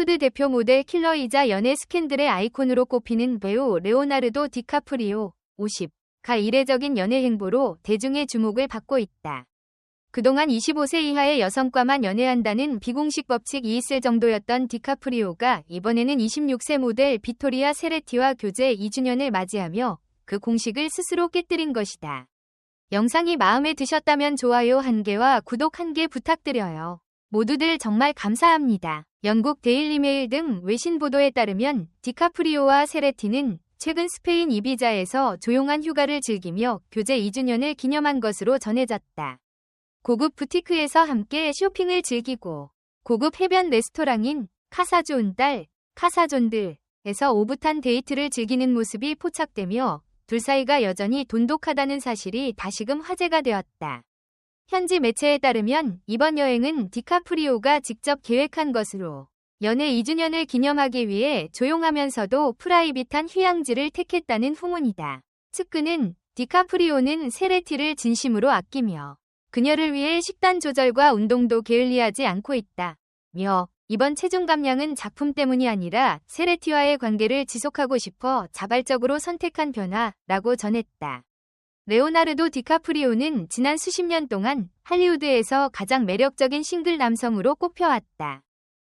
할리우드 대표 모델 킬러이자 연애 스캔들의 아이콘으로 꼽히는 배우 레오나르도 디카프리오 50가 이례적인 연애 행보로 대중의 주목을 받고 있다. 그동안 25세 이하의 여성과만 연애한다는 비공식 법칙이 있을 정도였던 디카프리오가 이번에는 26세 모델 비토리아 세레티와 교제 2주년을 맞이하며 그 공식을 스스로 깨뜨린 것이다. 영상이 마음에 드셨다면 좋아요 1개와 구독 1개 부탁드려요. 모두들 정말 감사합니다. 영국 데일리메일 등 외신 보도에 따르면 디카프리오와 세레티는 최근 스페인 이비자에서 조용한 휴가를 즐기며 교제 2주년을 기념한 것으로 전해졌다. 고급 부티크에서 함께 쇼핑을 즐기고 고급 해변 레스토랑인 카사존달, 카사존들에서 오붓한 데이트를 즐기는 모습이 포착되며 둘 사이가 여전히 돈독하다는 사실이 다시금 화제가 되었다. 현지 매체에 따르면 이번 여행은 디카프리오가 직접 계획한 것으로 연애 2주년을 기념하기 위해 조용하면서도 프라이빗한 휴양지를 택했다는 후문이다. 측근은 디카프리오는 세레티를 진심으로 아끼며 그녀를 위해 식단 조절과 운동도 게을리하지 않고 있다며 이번 체중 감량은 작품 때문이 아니라 세레티와의 관계를 지속하고 싶어 자발적으로 선택한 변화라고 전했다. 레오나르도 디카프리오는 지난 수십 년 동안 할리우드에서 가장 매력적인 싱글 남성으로 꼽혀왔다.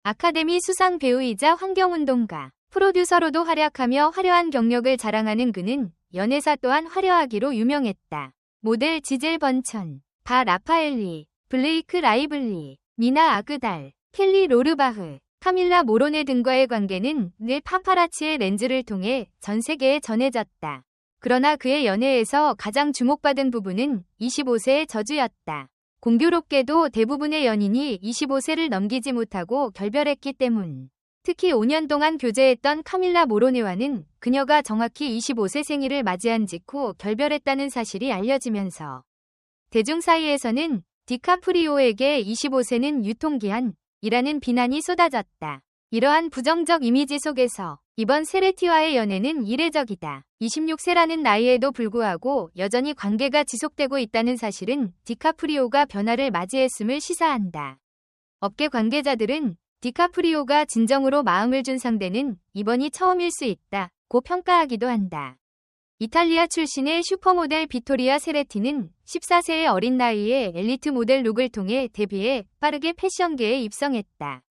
아카데미 수상 배우이자 환경운동가, 프로듀서로도 활약하며 화려한 경력을 자랑하는 그는 연애사 또한 화려하기로 유명했다. 모델 지젤 번천, 바 라파엘리, 블레이크 라이블리, 니나 아그달, 켈리 로르바흐, 카밀라 모로네 등과의 관계는 늘 파파라치의 렌즈를 통해 전 세계에 전해졌다. 그러나 그의 연애에서 가장 주목받은 부분은 25세의 저주였다. 공교롭게도 대부분의 연인이 25세를 넘기지 못하고 결별했기 때문. 특히 5년 동안 교제했던 카밀라 모로네와는 그녀가 정확히 25세 생일을 맞이한 직후 결별했다는 사실이 알려지면서 대중 사이에서는 디카프리오에게 25세는 유통기한이라는 비난이 쏟아졌다. 이러한 부정적 이미지 속에서 이번 세레티와의 연애는 이례적이다. 26세라는 나이에도 불구하고 여전히 관계가 지속되고 있다는 사실은 디카프리오가 변화를 맞이했음을 시사한다. 업계 관계자들은 디카프리오가 진정으로 마음을 준 상대는 이번이 처음일 수 있다고 평가하기도 한다. 이탈리아 출신의 슈퍼모델 비토리아 세레티는 14세의 어린 나이에 엘리트 모델 룩을 통해 데뷔해 빠르게 패션계에 입성했다.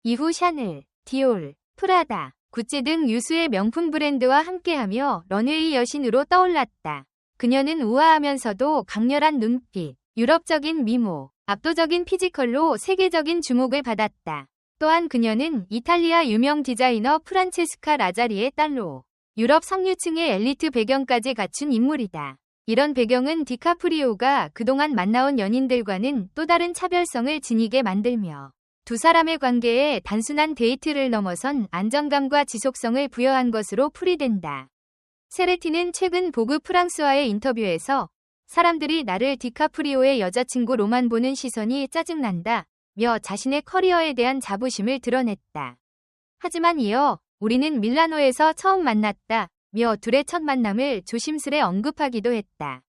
이후 샤넬, 디올, 프라다, 구찌 등 유수의 명품 브랜드와 함께하며 런웨이 여신으로 떠올랐다. 그녀는 우아하면서도 강렬한 눈빛, 유럽적인 미모, 압도적인 피지컬로 세계적인 주목을 받았다. 또한 그녀는 이탈리아 유명 디자이너 프란체스카 라자리의 딸로 유럽 상류층의 엘리트 배경까지 갖춘 인물이다. 이런 배경은 디카프리오가 그동안 만나온 연인들과는 또 다른 차별성을 지니게 만들며 두 사람의 관계에 단순한 데이트를 넘어선 안정감과 지속성을 부여한 것으로 풀이된다. 세레티는 최근 보그 프랑스와의 인터뷰에서 사람들이 나를 디카프리오의 여자친구로만 보는 시선이 짜증난다며 자신의 커리어에 대한 자부심을 드러냈다. 하지만 이어 우리는 밀라노에서 처음 만났다며 둘의 첫 만남을 조심스레 언급하기도 했다.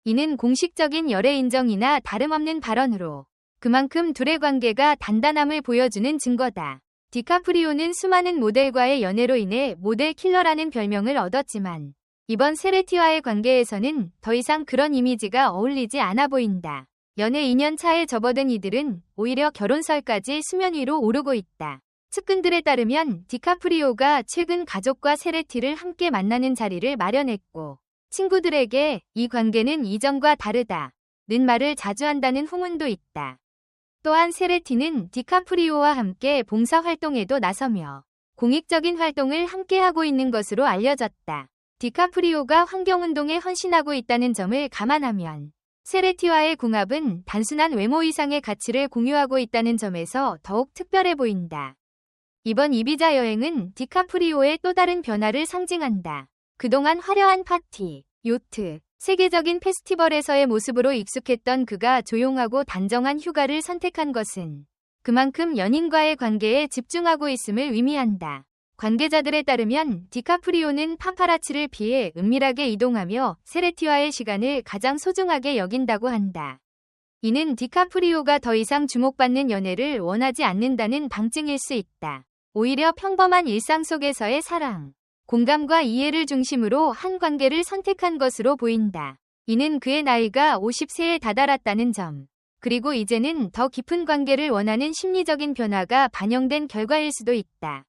이는 공식적인 열애 인정이나 다름없는 발언으로 그만큼 둘의 관계가 단단함을 보여주는 증거다. 디카프리오는 수많은 모델과의 연애로 인해 모델 킬러라는 별명을 얻었지만 이번 세레티와의 관계에서는 더 이상 그런 이미지가 어울리지 않아 보인다. 연애 2년 차에 접어든 이들은 오히려 결혼설까지 수면 위로 오르고 있다. 측근들에 따르면 디카프리오가 최근 가족과 세레티를 함께 만나는 자리를 마련했고 친구들에게 이 관계는 이전과 다르다는 말을 자주 한다는 후문도 있다. 또한 세레티는 디카프리오와 함께 봉사활동에도 나서며 공익적인 활동을 함께하고 있는 것으로 알려졌다. 디카프리오가 환경운동에 헌신하고 있다는 점을 감안하면 세레티와의 궁합은 단순한 외모 이상의 가치를 공유하고 있다는 점에서 더욱 특별해 보인다. 이번 이비자 여행은 디카프리오의 또 다른 변화를 상징한다. 그동안 화려한 파티, 요트, 세계적인 페스티벌에서의 모습으로 익숙했던 그가 조용하고 단정한 휴가를 선택한 것은 그만큼 연인과의 관계에 집중하고 있음을 의미한다. 관계자들에 따르면 디카프리오는 파파라치를 피해 은밀하게 이동하며 세레티와의 시간을 가장 소중하게 여긴다고 한다. 이는 디카프리오가 더 이상 주목받는 연애를 원하지 않는다는 방증일 수 있다. 오히려 평범한 일상 속에서의 사랑, 공감과 이해를 중심으로 한 관계를 선택한 것으로 보인다. 이는 그의 나이가 50세에 다다랐다는 점, 그리고 이제는 더 깊은 관계를 원하는 심리적인 변화가 반영된 결과일 수도 있다.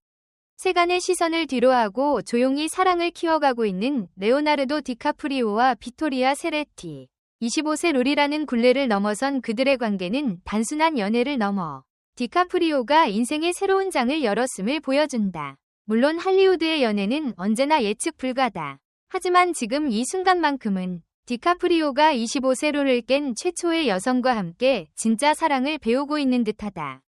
세간의 시선을 뒤로하고 조용히 사랑을 키워가고 있는 레오나르도 디카프리오와 비토리아 세레티. 25세 룰이라는 굴레를 넘어선 그들의 관계는 단순한 연애를 넘어 디카프리오가 인생의 새로운 장을 열었음을 보여준다. 물론 할리우드의 연애는 언제나 예측 불가다. 하지만 지금 이 순간만큼은 디카프리오가 25세 룰을 깬 최초의 여성과 함께 진짜 사랑을 배우고 있는 듯하다.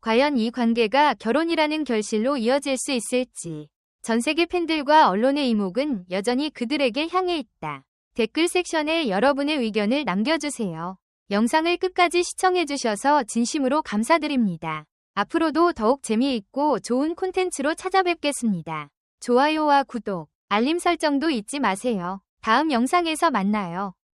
과연 이 관계가 결혼이라는 결실로 이어질 수 있을지. 전 세계 팬들과 언론의 이목은 여전히 그들에게 향해 있다. 댓글 섹션에 여러분의 의견을 남겨주세요. 영상을 끝까지 시청해주셔서 진심으로 감사드립니다. 앞으로도 더욱 재미있고 좋은 콘텐츠로 찾아뵙겠습니다. 좋아요와 구독, 알림 설정도 잊지 마세요. 다음 영상에서 만나요.